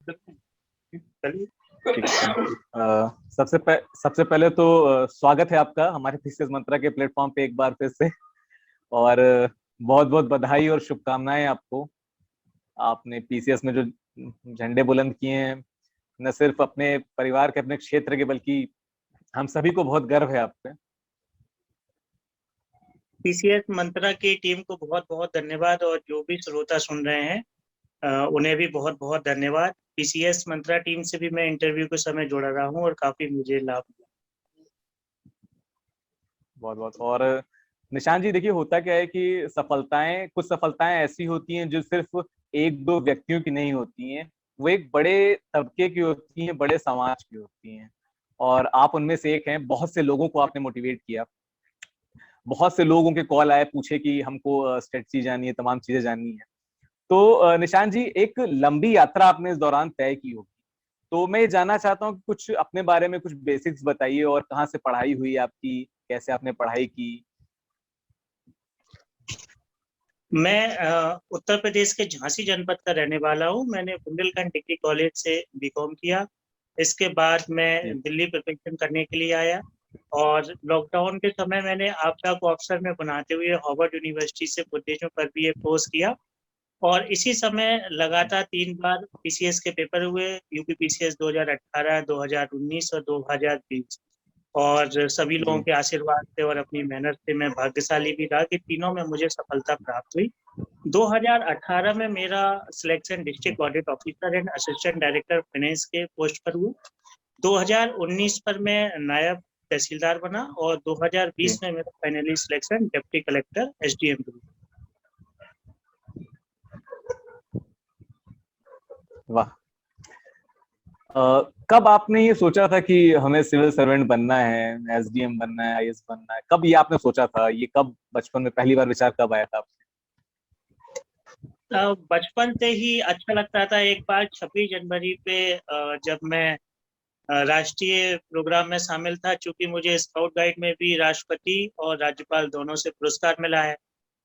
चलिए। ठीक है। सबसे पहले तो स्वागत है आपका हमारे पीसीएस मंत्रा के प्लेटफॉर्म पे एक बार फिर से। और बहुत बहुत बधाई और शुभकामनाएं आपको। आपने पीसीएस में जो झंडे बुलंद किए हैं, न सिर्फ अपने परिवार के, अपने क्षेत्र के, बल्कि हम सभी को बहुत गर्व है आप पे। पीसीएस मंत्रा की टीम को बहुत बहुत धन्यवाद, और जो भी श्रोता सुन रहे हैं उन्हें भी बहुत बहुत धन्यवाद। पीसीएस मंत्रा टीम से भी मैं इंटरव्यू के समय जुड़ा रहा हूँ और काफी मुझे लाभ मिला। बहुत बहुत। और निशान जी, देखिए होता क्या है कि कुछ सफलताएं ऐसी होती हैं जो सिर्फ एक दो व्यक्तियों की नहीं होती हैं, वो एक बड़े तबके की होती हैं, बड़े समाज की होती हैं। और आप उनमें से एक हैं। बहुत से लोगों को आपने मोटिवेट किया, बहुत से लोगों के कॉल आए, पूछे कि हमको स्ट्रेटजी जाननी है, तमाम चीजें जाननी है। तो निशान जी, एक लंबी यात्रा आपने इस दौरान तय की होगी, तो मैं ये जानना चाहता हूँ कि कुछ अपने बारे में कुछ बेसिक्स बताइए, और कहाँ से पढ़ाई हुई आपकी, कैसे आपने पढ़ाई की। मैं उत्तर प्रदेश के झांसी जनपद का रहने वाला हूँ। मैंने बुंदेलखंड डिग्री कॉलेज से बीकॉम किया। इसके बाद मैं जी दिल्ली प्रिपरेशन करने के लिए आया, और लॉकडाउन के समय मैंने आपदा को अवसर में बनाते हुए हार्वर्ड यूनिवर्सिटी से बुद्धिज्म पर भी एक कोर्स किया। और इसी समय लगातार 3 बार पीसीएस के पेपर हुए, यूपी पीसीएस 2018, 2019 और 2020। और सभी लोगों जी। के आशीर्वाद से और अपनी मेहनत से मैं भाग्यशाली भी रहा कि तीनों में मुझे सफलता प्राप्त हुई। 2018 में मेरा सिलेक्शन जी district audit officer and assistant director finance के पोस्ट पर हुआ। 2019 पर मैं नायब तहसीलदार बना, और 2020 जी। में मेरा finally selection deputy collector SDM हुआ। वाह। कब आपने ये सोचा था कि हमें सिविल सर्वेंट बनना है, एसडीएम बनना है, आईएएस बनना है? कब ये आपने सोचा था? ये कब बचपन में पहली बार विचार कब आया था आपको? बचपन से ही अच्छा लगता था। एक बार 26 जनवरी पे जब मैं राष्ट्रीय प्रोग्राम में शामिल था, चूंकि मुझे स्काउट गाइड में भी राष्ट्रपति और राज्यपाल दोनों से पुरस्कार मिला है,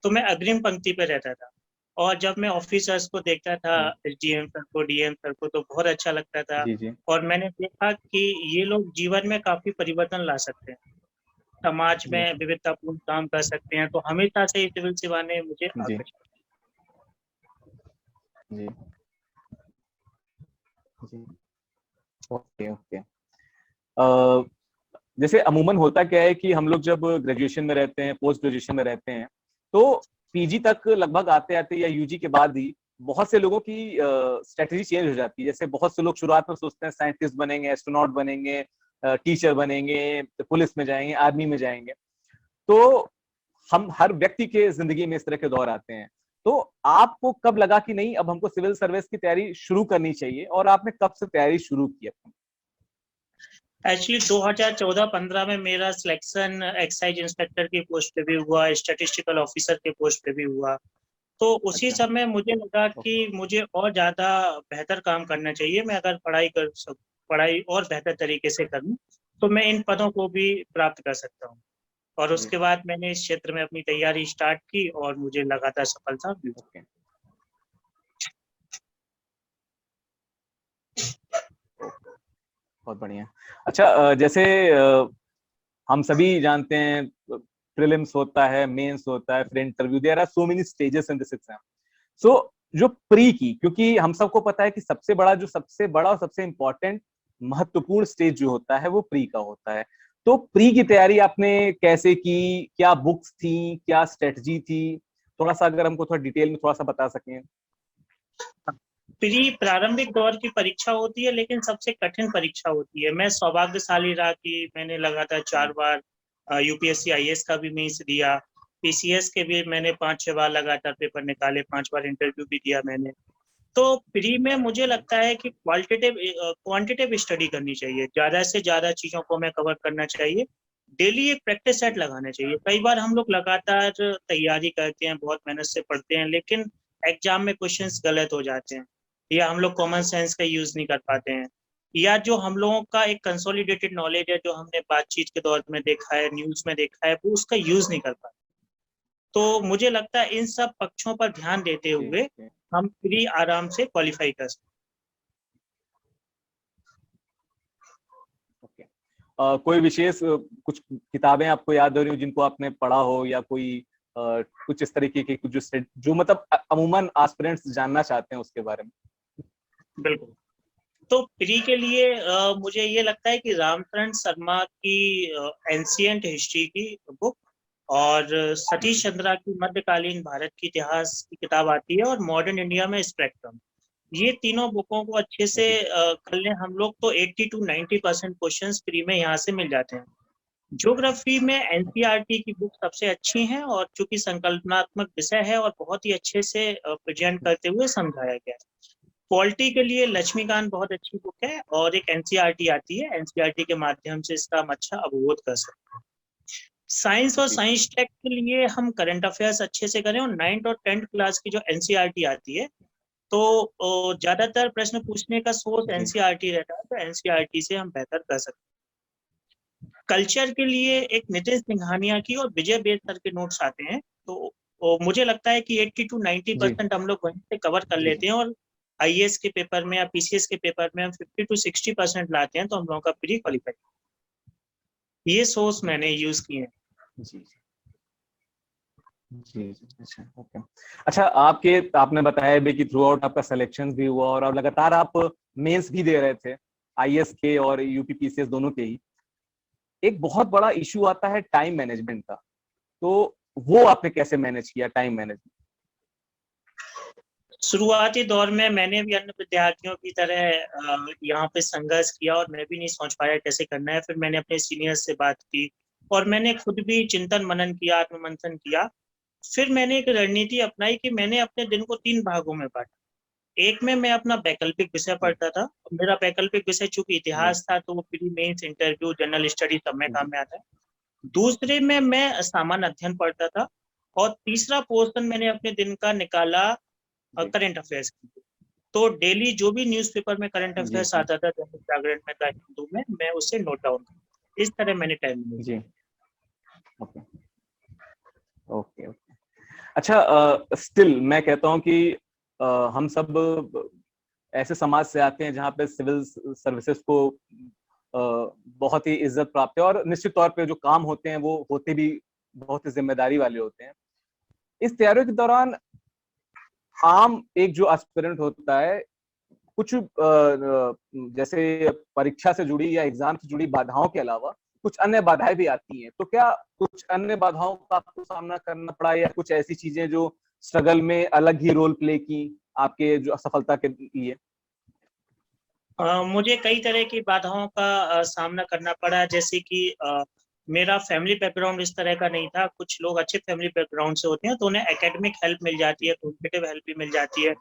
तो मैं अग्रिम पंक्ति पे रहता था। और जब मैं ऑफिसर्स को देखता था, जी एसडीएम सर को, डीएम सर को, तो बहुत अच्छा लगता था। जी। जी और मैंने देखा कि ये लोग जीवन में काफी परिवर्तन ला सकते हैं, समाज जी। में विविधतापूर्ण काम कर सकते हैं। तो हमेशा से सिविल सेवा ने मुझे जी आकर्षित। जी। जी। Okay okay. जैसे अमूमन होता क्या है कि हम लोग जब ग्रेजुएशन में रहते हैं, पोस्ट ग्रेजुएशन में रहते हैं, तो पीजी तक लगभग आते आते या यूजी के बाद ही बहुत से लोगों की स्ट्रेटजी चेंज हो जाती है। जैसे बहुत से लोग शुरुआत में सोचते हैं साइंटिस्ट बनेंगे, एस्ट्रोनॉट बनेंगे, टीचर बनेंगे, पुलिस में जाएंगे, आर्मी में जाएंगे। तो हम हर व्यक्ति के जिंदगी में इस तरह के दौर आते हैं। तो आपको कब लगा कि नहीं, अब हमको सिविल सर्विस की तैयारी शुरू करनी चाहिए, और आपने कब से तैयारी शुरू की अपनी? एक्चुअली 2014-15 में मेरा सिलेक्शन एक्साइज इंस्पेक्टर की पोस्ट पे भी हुआ, स्टैटिस्टिकल ऑफिसर के पोस्ट पे भी हुआ। तो उसी अच्छा। समय मुझे लगा कि ओके। मुझे और ज्यादा बेहतर काम करना चाहिए। मैं अगर पढ़ाई और बेहतर तरीके से करूं, तो मैं इन पदों को भी प्राप्त कर सकता हूं। और जी। उसके बाद मैंने इस क्षेत्र में अपनी तैयारी स्टार्ट की, और मुझे लगातार सफलता मिली। ओके। बहुत बढ़िया। अच्छा, जैसे हम सभी जानते हैं, प्रीलिम्स होता है, मेंस होता है, फिर interview. There are so many stages in this exam. So जो प्री की, क्योंकि हम सबको पता है कि सबसे बड़ा और सबसे इंपॉर्टेंट, महत्वपूर्ण स्टेज जो होता है वो प्री का होता है। तो प्री की तैयारी आपने कैसे की? क्या बुक्स थी, क्या स्ट्रेटजी थी? थोड़ा सा अगर हमको थोड़ा डिटेल में थोड़ा सा बता सकें। प्री प्रारंभिक दौर की परीक्षा होती है, लेकिन सबसे कठिन परीक्षा होती है। मैं सौभाग्यशाली रहा कि मैंने लगातार 4 बार यूपीएससी आईएएस का भी मेंस दिया। पीसीएस के भी मैंने 5-6 बार लगातार पेपर निकाले, 5 बार इंटरव्यू भी दिया मैंने। तो प्री में मुझे लगता है कि क्वांटिटेटिव स्टडी करनी चाहिए, ज्यादा से ज्यादा चीजों को मैं कवर करना चाहिए। डेली एक प्रैक्टिस सेट लगाना चाहिए। कई बार हम लोग लगातार तैयारी करते हैं, बहुत मेहनत से पढ़ते हैं, लेकिन एग्जाम में क्वेश्चंस गलत हो जाते हैं, या हम लोग कॉमन सेंस का यूज नहीं कर पाते हैं, या जो हम लोगों का एक कंसोलिडेटेड नॉलेज है, जो हमने बातचीत के दौर में देखा है, न्यूज में देखा है, वो उसका यूज नहीं कर पाते। तो मुझे लगता है इन सब पक्षों पर ध्यान देते जी हुए जी। हम प्री आराम से क्वालिफाई कर सकते ओके। कोई विशेष कुछ किताबें आपको याद हो रही हो जिनको आपने पढ़ा हो, या कोई कुछ इस तरीके की कुछ जो मतलब अमूमन एस्पिरेंट्स जानना चाहते हैं उसके बारे में? बिल्कुल। तो प्री के लिए मुझे ये लगता है कि रामचरण शर्मा की एंशियंट हिस्ट्री की बुक, और सतीश चंद्रा की मध्यकालीन भारत की इतिहास की किताब आती है, और मॉडर्न इंडिया में स्पेक्ट्रम, ये तीनों बुकों को अच्छे से कर लें हम लोग तो 80 to 90% क्वेश्चंस प्री में यहाँ से मिल जाते हैं। ज्योग्राफी में एनसीईआरटी की बुक सबसे अच्छी है, और चूंकि संकल्पनात्मक विषय है और बहुत ही अच्छे से प्रेजेंट करते हुए समझाया गया है। पॉलिटी के लिए लक्ष्मीकांत बहुत अच्छी बुक है, और एक एनसीईआरटी आती है, एनसीईआरटी के माध्यम से इसका हम अच्छा अवबोध कर सकते हैं। साइंस और साइंस टेक के लिए हम करंट अफेयर्स अच्छे से करें, और 9th और 10th क्लास की जो एनसीईआरटी आती है, तो ज्यादातर प्रश्न पूछने का सोर्स एनसीईआरटी रहता है, तो एनसीईआरटी से हम बेहतर कर सकते हैं। कल्चर के लिए एक नितिन सिंघानिया की और विजय बेद सर के नोट्स आते हैं, तो मुझे लगता है कि 80 to 90% हम लोग वहीं से कवर कर लेते हैं, और आईएएस के पेपर में या पीसीएस के पेपर में हम 50 to 60% लाते हैं, तो हम लोगों का प्री क्वालिफाई। ये सोर्स मैंने यूज किए हैं। जी जी जी। अच्छा, ओके। अच्छा, आपने बताया भी कि थ्रू आउट आपका सिलेक्शन भी हुआ, और अब लगातार आप मेंस भी दे रहे थे, आईएएस के और यूपीपीसीएस दोनों के ही। एक बहुत बड़ा इशू आता है टाइम मैनेजमेंट का, तो वो आपने कैसे मैनेज किया टाइम मैनेजमेंट? शुरुआती दौर में मैंने भी अन्य विद्यार्थियों की तरह यहाँ पे संघर्ष किया, और मैं भी नहीं सोच पाया कैसे करना है। फिर मैंने अपने सीनियर्स से बात की, और मैंने खुद भी चिंतन मनन किया, आत्ममंथन किया। फिर मैंने एक रणनीति अपनाई कि मैंने अपने दिन को 3 भागों में बांटा। एक में मैं अपना वैकल्पिक विषय पढ़ता था। मेरा वैकल्पिक विषय चूंकि इतिहास था, तो वो pre mains, interview, general study सब में काम में आता है। दूसरे में मैं सामान्य अध्ययन पढ़ता था, और तीसरा पोर्शन मैंने अपने दिन का निकाला करंट अफेयर्स की। तो डेली जो भी न्यूज़पेपर में करंट अफेयर्स आता था, दैनिक जागरण में, द हिंदू में, मैं उसे नोट डाउन करता। इस तरह मैंने टाइम मैनेज जी। Okay okay okay. अच्छा, स्टिल मैं कहता हूँ कि हम सब ऐसे समाज से आते हैं जहाँ पे सिविल सर्विसेज को बहुत ही इज्जत प्राप्त है, और निश्चित तौर पे जो काम होते हैं वो होते भी बहुत ही जिम्मेदारी वाले होते हैं। इस तैयारियों के दौरान आम एक जो एस्पिरेंट होता है, कुछ जैसे परीक्षा से जुड़ी या एग्जाम से जुड़ी बाधाओं के अलावा कुछ अन्य बाधाएं भी आती हैं, तो क्या कुछ अन्य बाधाओं का आपको सामना करना पड़ा, या कुछ ऐसी चीजें जो स्ट्रगल में अलग ही रोल प्ले की आपके जो असफलता के लिए? मुझे कई तरह की बाधाओं का सामना करना पड़ा, जैसे कि मेरा फैमिली बैकग्राउंड इस तरह का नहीं था। कुछ लोग अच्छे फैमिली बैकग्राउंड से होते हैं, तो उन्हें एकेडमिक हेल्प मिल जाती है, कॉम्पिटिटिव हेल्प भी मिल जाती है।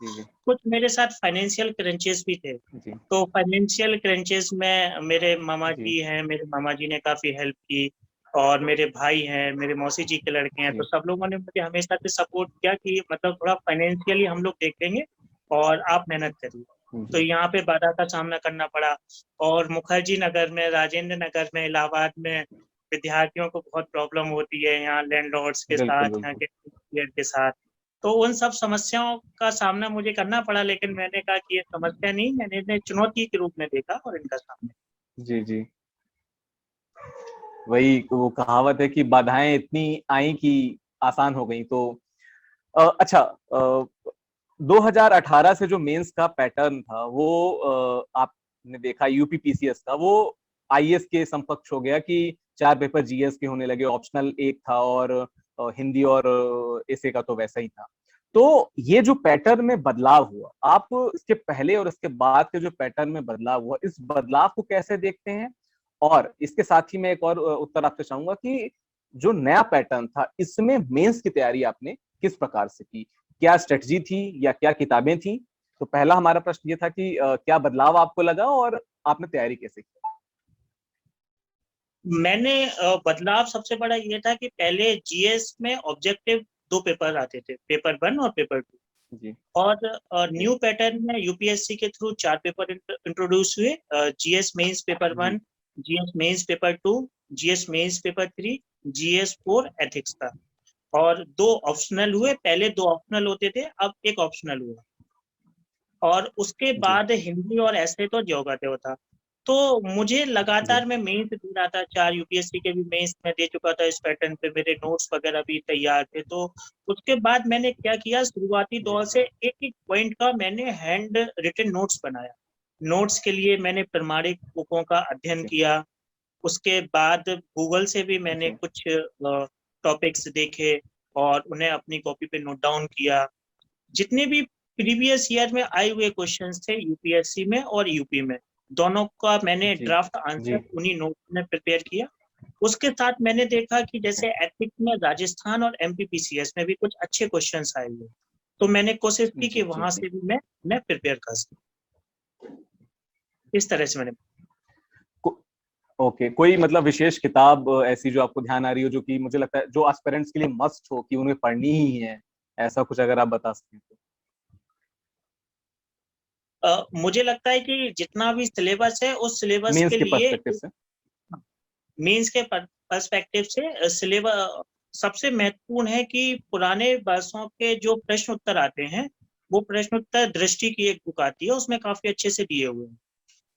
कुछ मेरे साथ फाइनेंशियल क्रंचेस भी थे, तो फाइनेंशियल क्रंचेस में मेरे मामा जी हैं, मेरे मामा जी ने काफी हेल्प की, और मेरे भाई हैं, मेरे मौसी जी के लड़के हैं, तो सब लोगों ने मुझे हमेशा से सपोर्ट किया कि मतलब थोड़ा फाइनेंशियली हम लोग देख लेंगे, और आप मेहनत करिए। तो यहाँ पे बाधा का सामना करना पड़ा। और मुखर्जी नगर में, राजेंद्र नगर में, इलाहाबाद में विद्यार्थियों को बहुत प्रॉब्लम होती है, यहाँ लैंडलॉर्ड्स के साथ, यहाँ के साथ। तो उन सब समस्याओं का सामना मुझे करना पड़ा, लेकिन मैंने कहा कि ये समस्या नहीं, मैंने इन्हें चुनौती के रूप में देखा और इनका सामना। जी जी। वही वो कहावत है कि बाधाएं इतनी आई कि आसान हो गई। तो अच्छा, 2018 से जो मेंस का पैटर्न था वो आपने देखा यूपीपीसीएस का, वो आईएएस के समकक्ष हो गया कि 4 पेपर जीएस के होने लगे, ऑप्शनल एक था, और हिंदी और एसए का तो वैसा ही था। तो ये जो पैटर्न में बदलाव हुआ, आप इसके पहले और इसके बाद के जो पैटर्न में बदलाव हुआ, इस बदलाव को कैसे देखते हैं? और इसके साथ ही मैं एक और उत्तर आपसे चाहूंगा कि जो नया पैटर्न था, इसमें मेंस की तैयारी आपने किस प्रकार से की? क्या स्ट्रेटजी थी या क्या किताबें थी? तो पहला हमारा प्रश्न ये था कि क्या बदलाव आपको लगा और आपने तैयारी कैसे की? मैंने बदलाव सबसे बड़ा ये था कि पहले जीएस में ऑब्जेक्टिव 2 पेपर आते थे, पेपर 1 और पेपर 2। और न्यू पैटर्न में यूपीएससी के थ्रू 4 पेपर इंट्रोड्यूस हुए, GS mains paper 1, GS mains paper 2, GS mains paper 3, GS 4 ethics का, और 2 ऑप्शनल हुए। पहले 2 ऑप्शनल होते थे, अब 1 ऑप्शनल हुआ। और उसके बाद हिंदी और ऐसे तो ज्योग्राफी होता। तो मुझे लगातार मैं मेंस दे रहा था, 4 यूपीएससी के भी मेंस मैं दे चुका था इस पैटर्न पे, मेरे नोट्स वगैरह भी तैयार थे। तो उसके बाद मैंने क्या किया, शुरुआती दौर से एक एक पॉइंट का मैंने हैंड रिटन नोट्स बनाया। नोट्स के लिए मैंने प्रमाणिक बुकों का अध्ययन किया। उसके बाद गूगल से भी मैंने कुछ टॉपिक्स देखे और उन्हें अपनी कॉपी पे नोट डाउन किया। जितने भी प्रीवियस ईयर में आए हुए क्वेश्चंस थे यूपीएससी में और यूपी में, दोनों का मैंने ड्राफ्ट आंसर उन्हीं नोट्स में प्रिपेयर किया। उसके साथ मैंने देखा कि जैसे एथिक्स में राजस्थान और एमपीपीसीएस में भी कुछ अच्छे क्वेश्चंस आए हुए, तो मैंने कोशिश की कि वहां से भी मैं प्रिपेयर कर सकूं। इस तरह से मैंने ओके कोई मतलब विशेष किताब ऐसी जो आपको ध्यान आ रही हो, जो कि मुझे लगता है जो एस्पिरेंट्स के लिए मस्ट हो कि उन्हें पढ़नी ही है, ऐसा कुछ अगर आप बता सकें तो? मुझे लगता है कि जितना भी सिलेबस है उस सिलेबस मींस के के लिए, पर्सपेक्टिव से, मींस के पर्सपेक्टिव से सिलेबस सबसे महत्वपूर्ण है कि पुराने वर्षों के जो प्रश्न उत्तर आते हैं, वो प्रश्न उत्तर दृष्टि की एक बुक आती है, उसमें काफी अच्छे से दिए हुए हैं,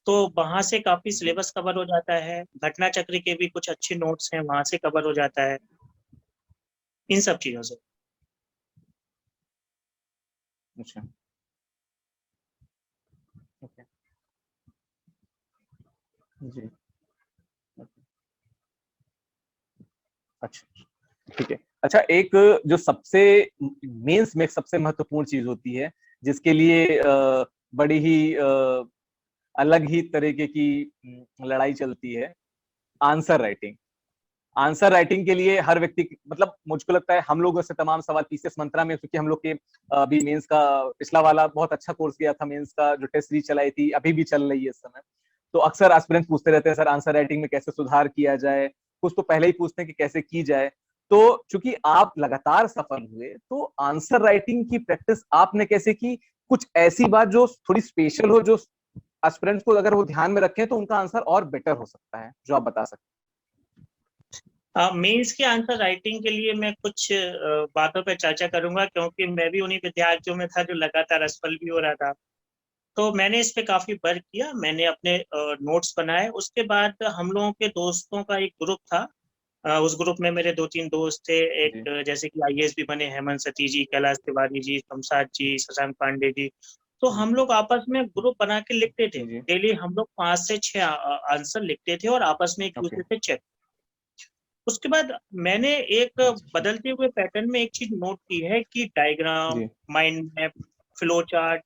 तो वहां से काफी सिलेबस कवर हो जाता है। घटना चक्र के भी कुछ अच्छे नोट्स हैं, वहां से कवर हो जाता है इन सब चीजों से। अच्छा ओके जी अच्छा ठीक है। अच्छा एक जो सबसे मेंस में सबसे महत्वपूर्ण चीज होती है, जिसके लिए बड़ी ही अलग ही तरीके की लड़ाई चलती है, आंसर राइटिंग। आंसर राइटिंग के लिए हर व्यक्ति मतलब मुझको लगता है हम लोग से तमाम सवाल पीसीएस मंत्रा में, क्योंकि हम लोग के अभी मेंस का पिछला वाला बहुत अच्छा कोर्स गया था, मेंस का जो टेस्ट सीरीज चलाई थी अभी भी चल रही है इस समय, तो अक्सर एस्पिरेंट्स पूछते रहते हैं सर आंसर राइटिंग में कैसे सुधार किया जाए, कुछ तो पहले ही पूछते हैं कि कैसे की जाए। तो चूंकि आप लगातार सफल हुए, तो आंसर राइटिंग की प्रैक्टिस आपने कैसे की? कुछ ऐसी बात जो थोड़ी स्पेशल हो, जो एस्पिरेंट्स को अगर वो ध्यान में रखें तो उनका आंसर और बेटर हो सकता है, जो आप बता सकते मेंस के आंसर राइटिंग के लिए मैं कुछ बातों पर चर्चा करूंगा, क्योंकि मैं भी उन्हीं विद्यार्थियों में था जो लगातार असफल भी हो रहा था। तो मैंने इस पे काफी वर्क किया, मैंने अपने नोट्स बनाए। उसके बाद हम लोगों के दोस्तों का एक ग्रुप था, उस ग्रुप में मेरे 2-3 दोस्त थे। एक हैं? जैसे कि आईएएस भी बने, हेमंत सती जी, कैलाश तिवारी जी, शमशाद जी, शशांक पांडे जी। तो हम लोग आपस में ग्रुप बना के लिखते थे, जी डेली हम लोग 5 से 6 आंसर लिखते थे और आपस में एक ओके दूसरे से चेक। उसके बाद मैंने एक अच्छा बदलते हुए पैटर्न में एक चीज नोट की है कि डायग्राम, जी माइंड मैप, फ्लो चार्ट,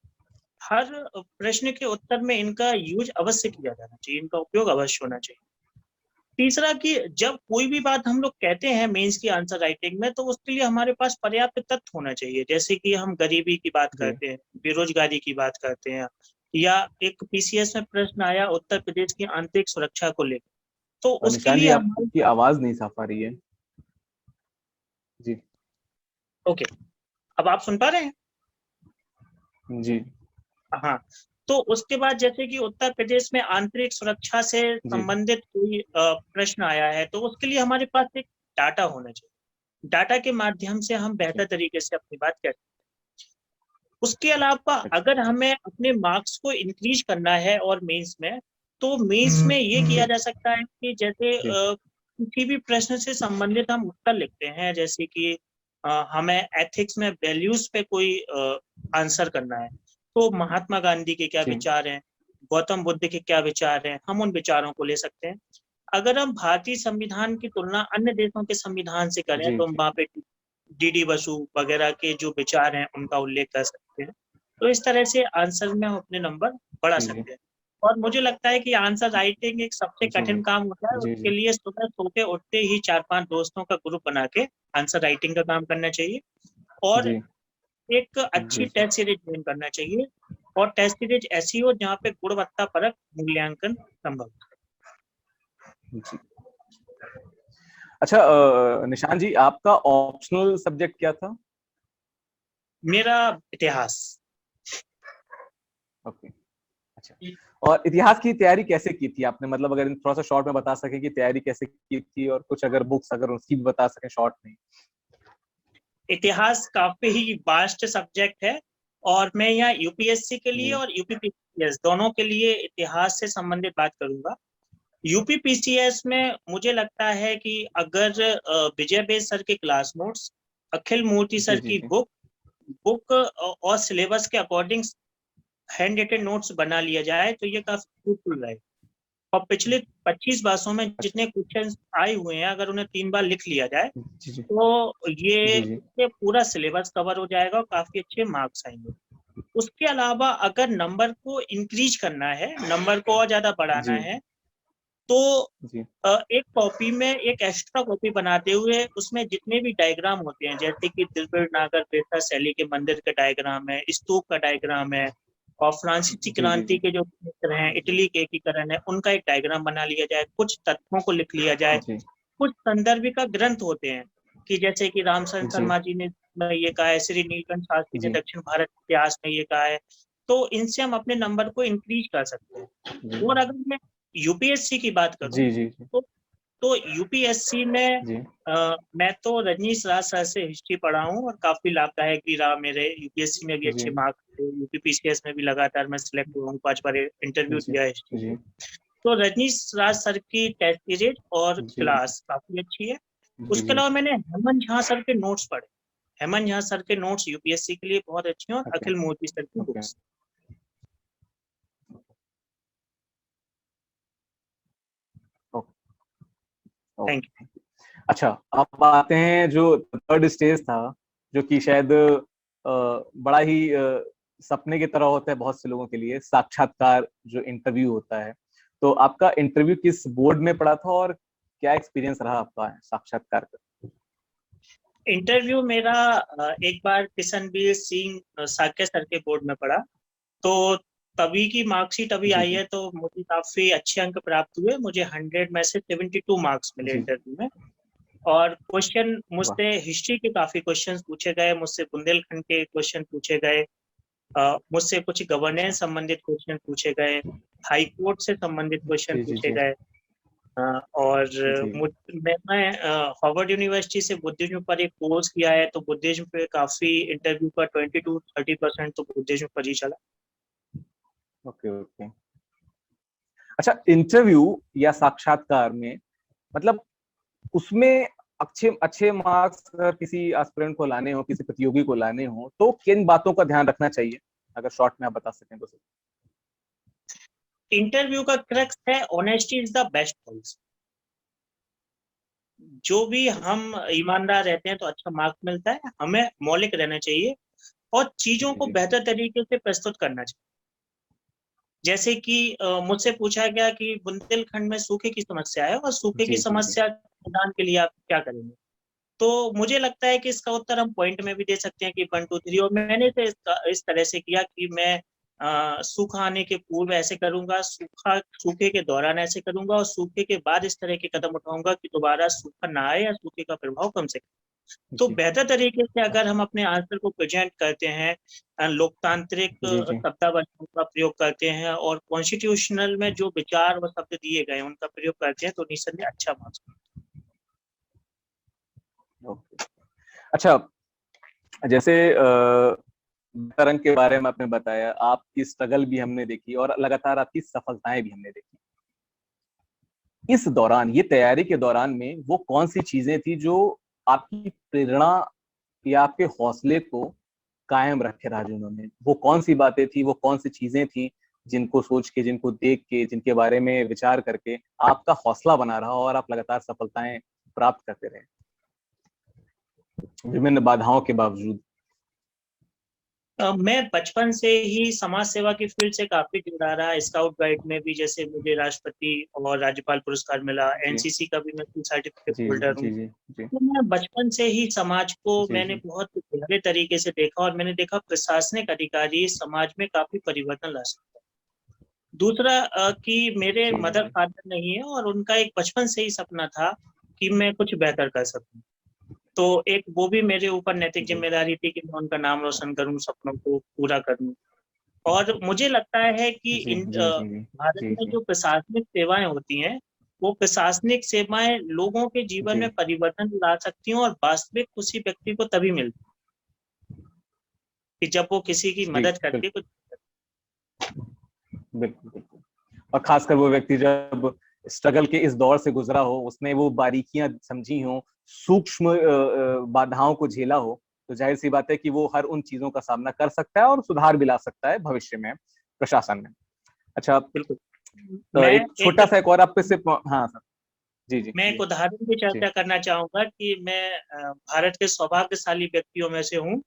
हर प्रश्न के उत्तर में इनका यूज अवश्य किया जाना चाहिए, इनका उपयोग अवश्य होना चाहिए। तीसरा कि जब कोई भी बात हम लोग कहते हैं मेंस की आंसर राइटिंग में, तो उसके लिए हमारे पास पर्याप्त तथ्य होना चाहिए। जैसे कि हम गरीबी की बात जी करते हैं, बेरोजगारी की बात करते हैं, या एक पीसीएस में प्रश्न आया उत्तर प्रदेश की आंतरिक सुरक्षा को लेकर, तो उसके निशान जी लिए हमारे आपकी पास, आवाज नहीं साफ आ रही है जी ओके, अब आप सुन पा रहे हैं? जी हाँ। तो उसके बाद जैसे कि उत्तर प्रदेश में आंतरिक सुरक्षा से जी संबंधित कोई प्रश्न आया है, तो उसके लिए हमारे पास एक डाटा होना चाहिए। डाटा के माध्यम से हम अच्छा बेहतर तरीके से अपनी बात कर सकते हैं। उसके अलावा अच्छा अगर हमें अपने मार्क्स को इंक्रीज करना है और मेंस में, तो मेंस में ये किया जा सकता है कि जैसे जी किसी भी प्रश्न से संबंधित हम उत्तर लिखते हैं, जैसे कि हमें एथिक्स में वैल्यूज पे कोई आंसर करना है, तो महात्मा गांधी के क्या जी विचार हैं, गौतम बुद्ध के क्या विचार हैं, हम उन विचारों को ले सकते हैं। अगर हम भारतीय संविधान की तुलना अन्य देशों के संविधान से करें, जी तो हम जी वहाँ पे डीडी बसु वगैरह के जो विचार हैं उनका उल्लेख कर सकते हैं। तो इस तरह से आंसर में हम अपने नंबर बढ़ा जी सकते हैं। और मुझे लगता है कि आंसर राइटिंग एक सबसे जी कठिन काम होता है, जी उसके जी लिए सुबह सो के उठते ही 4-5 दोस्तों का ग्रुप बना के आंसर राइटिंग का काम करना चाहिए, और जी एक जी अच्छी जी टेस्ट सीरीज ज्वाइन करना चाहिए। और टेस्ट सीरीज ऐसी हो जहाँ पे गुणवत्ता परक मूल्यांकन संभव हो। जी अच्छा निशान जी आपका ऑप्शनल सब्जेक्ट क्या था? मेरा इतिहास। ओके अच्छा, और इतिहास की तैयारी कैसे की थी आपने? मतलब अगर थोड़ा सा शॉर्ट में बता सके कि तैयारी कैसे की थी, और कुछ अगर बुक्स अगर उसकी भी बता सके शॉर्ट में। इतिहास काफी ही वास्ट सब्जेक्ट है, और मैं यहाँ यूपीएससी के लिए जी और यूपीपीसीएस दोनों के लिए इतिहास से संबंधित बात करूंगा। यूपीपीसीएस में मुझे लगता है कि अगर विजय बेस सर के क्लास नोट्स, अखिल मूर्ति जी सर जी की जी बुक और सिलेबस के अकॉर्डिंग हैंड रिटन नोट्स बना लिया जाए तो ये काफी फ्रूटफुल रहे। और पिछले 25 वर्षों में अच्छा जितने क्वेश्चन आए हुए हैं अगर उन्हें 3 बार लिख लिया जाए जी जी तो ये जी जी इससे पूरा सिलेबस कवर हो जाएगा और काफी अच्छे मार्क्स आएंगे। उसके अलावा अगर नंबर को इंक्रीज करना है, नंबर को और ज्यादा बढ़ाना जी है, तो जी एक कॉपी में एक एक्स्ट्रा कॉपी बनाते हुए उसमें जितने भी डायग्राम होते हैं, जैसे कि दिलबर नागर बेहतर शैली के मंदिर का डायग्राम है, स्तूप का डायग्राम है, और फ्रांसीसी जी जी क्रांति जी के जो मित्र हैं, इटली के एकीकरण है, उनका एक डायग्राम बना लिया जाए, कुछ तथ्यों को लिख लिया जाए। जी कुछ संदर्भिका ग्रंथ होते हैं कि जैसे कि रामचंद्र जी शर्मा जी ने ये कहा है, श्री नीलकंठ शास्त्री ने जी दक्षिण भारत के इतिहास में ये कहा है, तो इनसे हम अपने नंबर को इंक्रीज कर सकते हैं। और अगर मैं यूपीएससी की बात करूं जी जी तो यूपीएससी में जी मैं तो रजनीश राज सर से हिस्ट्री पढ़ा हूँ और काफी लाभदायक भी रहा मेरे। यूपीएससी में भी जी अच्छे मार्क्स थे, यूपीपीसीएस में भी लगातार मैं सिलेक्ट हुआ हूँ, 5 बार इंटरव्यू जी दिया हिस्ट्री जी में। तो रजनीश राज सर की टेस्ट सीरीज और जी क्लास काफी अच्छी है। जी उसके जी अलावा मैंने हेमंत झा सर के नोट्स पढ़े। हेमंत झा सर के नोट्स यूपीएससी के लिए बहुत अच्छे हैं, और ओके अखिल मूर्ति सर की okay books. Thank you. Okay. अच्छा, अब आते हैं जो थर्ड स्टेज था, जो कि शायद बड़ा ही सपने की तरह होता है बहुत से लोगों के लिए, साक्षात्कार जो इंटरव्यू होता है। तो आपका इंटरव्यू किस बोर्ड में पड़ा था और क्या एक्सपीरियंस रहा आपका साक्षात्कार का? इंटरव्यू मेरा एक बार किशनवीर सिंह साक्य सर के बोर्ड में पड़ा। तो तभी की मार्कशीट अभी जी आई जी है, तो मुझे काफी अच्छे अंक प्राप्त हुए। मुझे 100 में से 72 मार्क्स मिले जी इंटरव्यू में। और क्वेश्चन वाह मुझसे हिस्ट्री के काफी क्वेश्चंस पूछे गए, मुझसे बुंदेलखंड के क्वेश्चन पूछे गए, मुझसे कुछ अच्छा गवर्नेंस संबंधित क्वेश्चन पूछे गए, हाई कोर्ट से संबंधित क्वेश्चन जी जी पूछे जी गए। और जी मैं हार्वर्ड यूनिवर्सिटी से बुद्धिज्म पर एक कोर्स किया है, तो बुद्धिज्म पे काफी इंटरव्यू का 20 to 30% तो बुद्धिज्म पर ही चला। Okay okay. अच्छा, इंटरव्यू या साक्षात्कार में मतलब उसमें अच्छे अच्छे मार्क्स अगर किसी एस्पिरेंट को लाने हो, किसी प्रतियोगी को लाने हो, तो किन बातों का ध्यान रखना चाहिए, अगर शॉर्ट में आप बता सकें तो? इंटरव्यू का क्रक्स है honesty is the best policy. जो भी हम ईमानदार रहते हैं तो अच्छा मार्क्स मिलता है। हमें मौलिक रहना चाहिए और चीजों जी को जी बेहतर तरीके से प्रस्तुत करना चाहिए। जैसे कि मुझसे पूछा गया कि बुंदेलखंड में सूखे की समस्या है और सूखे की जी जी जी समस्या समाधान के लिए आप क्या करेंगे। तो मुझे लगता है कि इसका उत्तर हम पॉइंट में भी दे सकते हैं कि 1 2 3। और मैंने तो इस तरह से किया कि मैं सूखा आने के पूर्व ऐसे करूंगा, सूखे के दौरान ऐसे करूंगा, और सूखे के बाद इस तरह के कदम उठाऊंगा कि दोबारा सूखा ना आए या सूखे का प्रभाव कम से कम। तो जी बेहतर तरीके से अगर अच्छा हम अपने आंसर को प्रेजेंट करते हैं, लोकतांत्रिक जी जी शब्दावलियों का प्रयोग करते हैं, और कॉन्स्टिट्यूशनल में जो विचार व शब्द दिए गए हैं उनका प्रयोग करते हैं, तो निसंदेह अच्छा मार्क्स। ओके। अच्छा, जैसे तरंग के बारे में आपने बताया, आपकी स्ट्रगल भी हमने देखी और लगातार आपकी सफलताएं भी हमने देखी। इस दौरान, ये तैयारी के दौरान में वो कौन सी चीजें थी जो आपकी प्रेरणा या आपके हौसले को कायम रखे राजू ने? वो कौन सी बातें थी, वो कौन सी चीजें थी जिनको सोच के, जिनको देख के, जिनके बारे में विचार करके आपका हौसला बना रहा और आप लगातार सफलताएं प्राप्त करते रहे विभिन्न बाधाओं के बावजूद? मैं बचपन से ही समाज सेवा की फील्ड से काफी जुड़ा रहा। स्काउट गाइड में भी जैसे मुझे राष्ट्रपति और राज्यपाल पुरस्कार मिला, जी एनसीसी का भी मैं फुल सर्टिफिकेट जी होल्डर हूँ। जी जी जी तो मैं बचपन से ही समाज को जी मैंने जी बहुत गहरे तरीके से देखा, और मैंने देखा प्रशासनिक अधिकारी समाज में काफी परिवर्तन ला सकते हैं। दूसरा कि मेरे जी मदर जी फादर नहीं है, और उनका एक बचपन से ही सपना था कि मैं कुछ बेहतर कर सकूं। तो एक वो भी मेरे ऊपर नैतिक जी जिम्मेदारी थी कि मैं उनका नाम रोशन करूं, सपनों को पूरा करूं। और मुझे लगता है कि जी जी जी जी भारत जी में जी जो प्रशासनिक सेवाएं होती हैं, वो प्रशासनिक सेवाएं लोगों के जीवन जी में परिवर्तन ला सकती हैं, और वास्तविक खुशी व्यक्ति को तभी मिलती है कि जब वो किसी की जी, मदद करती है बिल्कुल तो बिल्कुल बिल्कुल। और खासकर वो व्यक्ति जब स्ट्रगल के इस दौर से गुजरा हो, उसने वो बारीकियां समझी हो, सूक्ष्म बाधाओं को झेला हो, तो जाहिर सी बात है कि वो हर उन चीजों का सामना कर सकता है और सुधार भी ला सकता है भविष्य में प्रशासन में। अच्छा, बिल्कुल। मैं एक एक छोटा सा एक और आपसे से, हाँ सर, जी जी मैं जी एक उदाहरण की जी चर्चा करना चाहूंगा कि मैं भारत के सौभाग्यशाली व्यक्तियों में से हूँ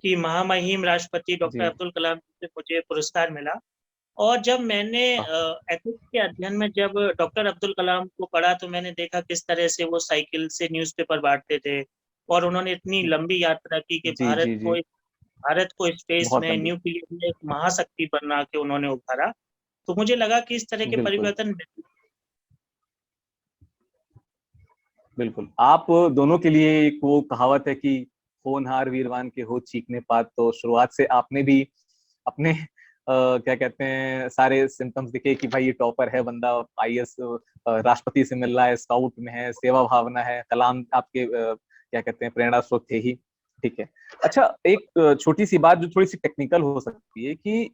कि महामहिम राष्ट्रपति डॉक्टर जी, अब्दुल कलाम जी से मुझे पुरस्कार मिला। और जब मैंने वाह, एथिक्स के अध्ययन में जब डॉक्टर अब्दुल कलाम को पढ़ा तो मैंने देखा किस तरह से वो साइकिल से न्यूज़पेपर बांटते थे, और उन्होंने इतनी लंबी यात्रा की कि जी जी जी, भारत को स्पेस बहुत में लंबी, न्यूक्लियर में एक महाशक्ति बना के उन्होंने उभारा। तो मुझे लगा कि इस तरह के बिल्कुल परिवर्तन बिल्कुल। आप दोनों के लिए एक वो कहावत है कि होनहार वीरवान के हो चीखने पात, तो शुरुआत से आपने भी अपने क्या कहते हैं सारे सिम्टम्स दिखे कि भाई ये टॉपर है बंदा, आईएएस राष्ट्रपति से मिल रहा है, स्काउट में है, सेवा भावना है, कलाम आपके क्या कहते हैं प्रेरणा स्रोत थे ही। ठीक है। अच्छा, एक छोटी सी बात जो थोड़ी सी टेक्निकल हो सकती है कि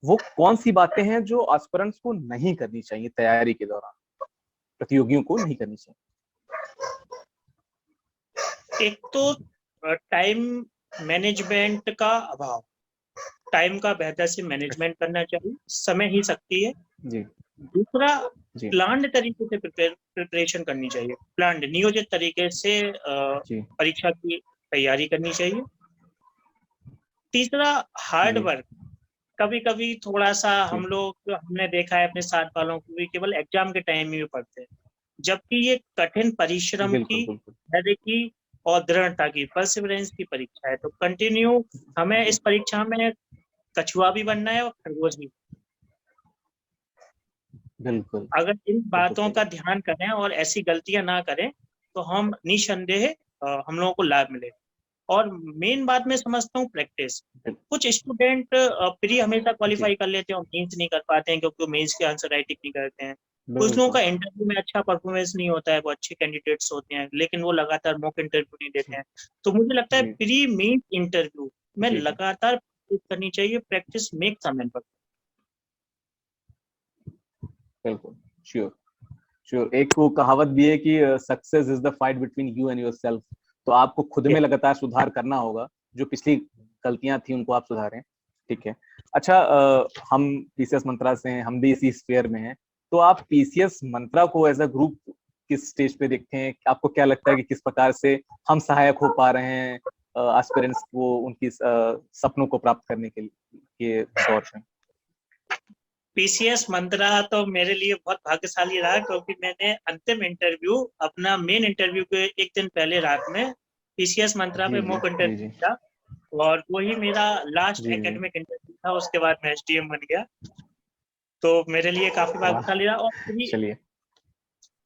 वो कौन सी बातें हैं जो एस्पिरेंट्स को नहीं करनी चाहिए तैयारी के दौरान, प्रतियोगियों को नहीं करनी चाहिए? एक तो टाइम मैनेजमेंट का अभाव, टाइम का बेहतर से मैनेजमेंट करना चाहिए, समय ही शक्ति है। जी दूसरा, जी प्लान्ड तरीके से प्रिपरेशन करनी चाहिए, प्लान्ड नियोजित तरीके से जी परीक्षा की तैयारी करनी चाहिए। तीसरा, हार्ड जी, वर्क। कभी कभी थोड़ा सा जी हमने देखा है अपने साथ वालों को भी केवल एग्जाम के टाइम में भी पढ़ते हैं, जबकि ये कठिन परिश्रम बिल्कुल की, बिल्कुल, धैर्य की और दृढ़ता की, परसिवरेंस की परीक्षा है। तो कंटिन्यू हमें जी इस परीक्षा में कछुआ भी बनना है और खरगोश भी। बिल्कुल अगर इन बिल्कुल बातों सही। का ध्यान करें और ऐसी गलतियां ना करें तो हम निसंदेह हम लोगों को लाभ मिले। और मेन बात मैं समझता हूँ प्रैक्टिस। बिल- कुछ स्टूडेंट प्री हमेशा जी क्वालिफाई कर लेते हैं और मेंस नहीं कर पाते हैं क्योंकि वो मेंस की आंसर राइटिंग नहीं करते हैं। कुछ लोगों बिल्कुल, का इंटरव्यू में अच्छा परफॉर्मेंस नहीं होता है, वो अच्छे कैंडिडेट्स होते हैं लेकिन वो लगातार मॉक इंटरव्यू नहीं देते जी हैं। तो मुझे लगता है जी प्री मेंस इंटरव्यू में जी जी, लगातार प्रैक्टिस करनी चाहिए। Practice makes a man perfect. बिल्कुल, श्योर श्योर। एक वो कहावत भी है कि success is the fight between you and yourself. तो आपको खुद में लगातार सुधार करना होगा, जो पिछली गलतियां थी उनको आप सुधारें। ठीक है। अच्छा, हम पीसीएस मंत्रा से हैं, हम भी इसी स्फीयर में हैं, तो आप पीसीएस मंत्रा को एज अ ग्रुप किस स्टेज पे देखते हैं? आपको क्या लगता है कि किस प्रकार से हम सहायक हो पा रहे हैं एस्पिरेंट्स को उनकी सपनों को प्राप्त करने के दौर में? पीसीएस मंत्रा तो मेरे लिए बहुत भाग्यशाली रहा क्योंकि मैंने अंतिम इंटरव्यू अपना मेन इंटरव्यू के एक दिन पहले रात में पीसीएस मंत्रा जी पे जी मॉक जी इंटरव्यू जी था। और वही मेरा लास्ट जी जी, एकेडमिक इंटरव्यू था, उसके बाद मैं एसडीएम बन गया। तो मेरे लिए काफी वाह, भाग्यशाली रहा। चलिए,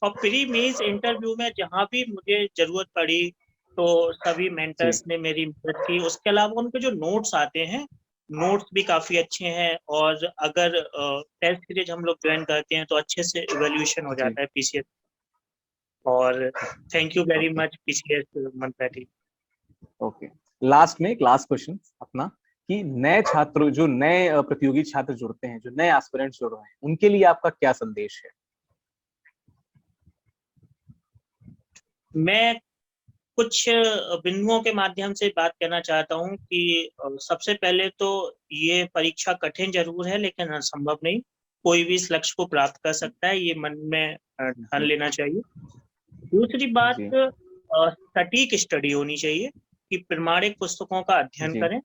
और प्री मेंस इंटरव्यू में जहां भी मुझे जरूरत पड़ी तो सभी जी मेंटर्स ने मेरी मदद की। उसके अलावा उनके जो नोट्स आते हैं, नोट्स भी काफी अच्छे हैं। और अगर टेस्ट सीरीज हम लोग ज्वाइन करते हैं तो अच्छे से इवेल्युएशन हो जी, जाता है पीसीएस। और thank you very okay much PCS Mantra team. Okay. Last में एक लास्ट क्वेश्चन अपना, कि नए छात्र, जो नए प्रतियोगी छात्र जुड़ते हैं, जो नए एस्पिरेंट्स जुड़ रहे हैं, उनके लिए आपका क्या संदेश है? मैं कुछ बिंदुओं के माध्यम से बात करना चाहता हूँ कि सबसे पहले तो ये परीक्षा कठिन जरूर है लेकिन असंभव नहीं। कोई भी इस लक्ष्य को प्राप्त कर सकता है, ये मन में ठान जी लेना चाहिए। दूसरी बात, जी सटीक स्टडी होनी चाहिए कि प्रमाणिक पुस्तकों का अध्ययन जी करें।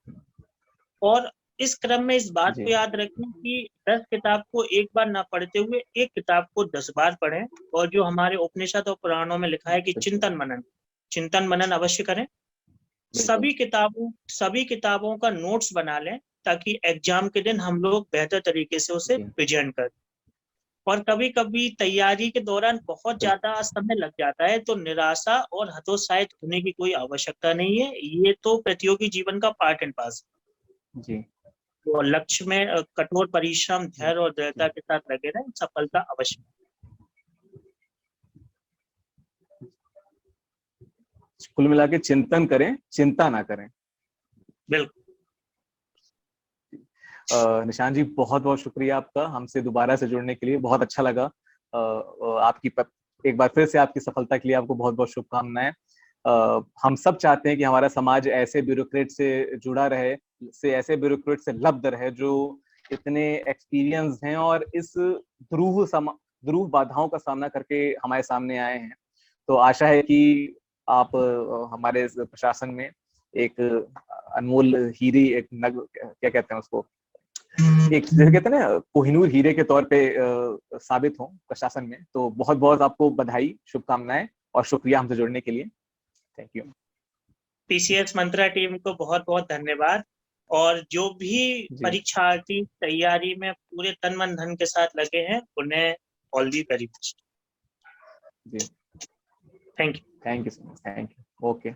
और इस क्रम में इस बात जी को याद रखें कि 10 किताब को एक बार ना पढ़ते हुए एक किताब को 10 बार पढ़ें। और जो हमारे उपनिषद और पुराणों में लिखा है कि बिल्कुल चिंतन मनन अवश्य करें। बिल्कुल सभी किताबों का नोट्स बना लें ताकि एग्जाम के दिन हम लोग बेहतर तरीके से उसे जी प्रेजेंट करें। और कभी कभी तैयारी के दौरान बहुत बिल्कुल ज्यादा समय लग जाता है तो निराशा और हतोत्साहित होने की कोई आवश्यकता नहीं है। ये तो प्रतियोगी जीवन का पार्ट एंड पार्सल। जी तो लक्ष्य में कठोर परिश्रम, जी धैर्य और दृढ़ता जी। के साथ लगे रहें, सफलता अवश्य। कुल मिला के चिंतन करें, चिंता ना करें। बिल्कुल। निशान जी, बहुत बहुत शुक्रिया आपका हमसे दोबारा से जुड़ने के लिए, बहुत अच्छा लगा। आपकी एक बार फिर से आपकी सफलता के लिए आपको बहुत बहुत शुभकामनाएं। हम सब चाहते हैं कि हमारा समाज ऐसे ब्यूरोक्रेट से जुड़ा रहे, से ऐसे ब्यूरोक्रेट से लब्ध रहे जो इतने एक्सपीरियंस हैं और इस ध्रुव बाधाओं का सामना करके हमारे सामने आए हैं। तो आशा है कि आप हमारे प्रशासन में एक अनमोल हीरे, एक नग, क्या कहते हैं उसको, एक जैसे कहते हैं ना, कोहिनूर हीरे के तौर पे साबित हो प्रशासन में। तो बहुत बहुत आपको बधाई, शुभकामनाएं और शुक्रिया हमसे जुड़ने के लिए। Thank you. PCS Mantra team को बहुत बहुत धन्यवाद। और जो भी परीक्षार्थी तैयारी में पूरे तन मन धन के साथ लगे हैं, उन्हें ऑल दी वेरी बेस्ट। जी, thank you. Thank you so much, thank you, okay.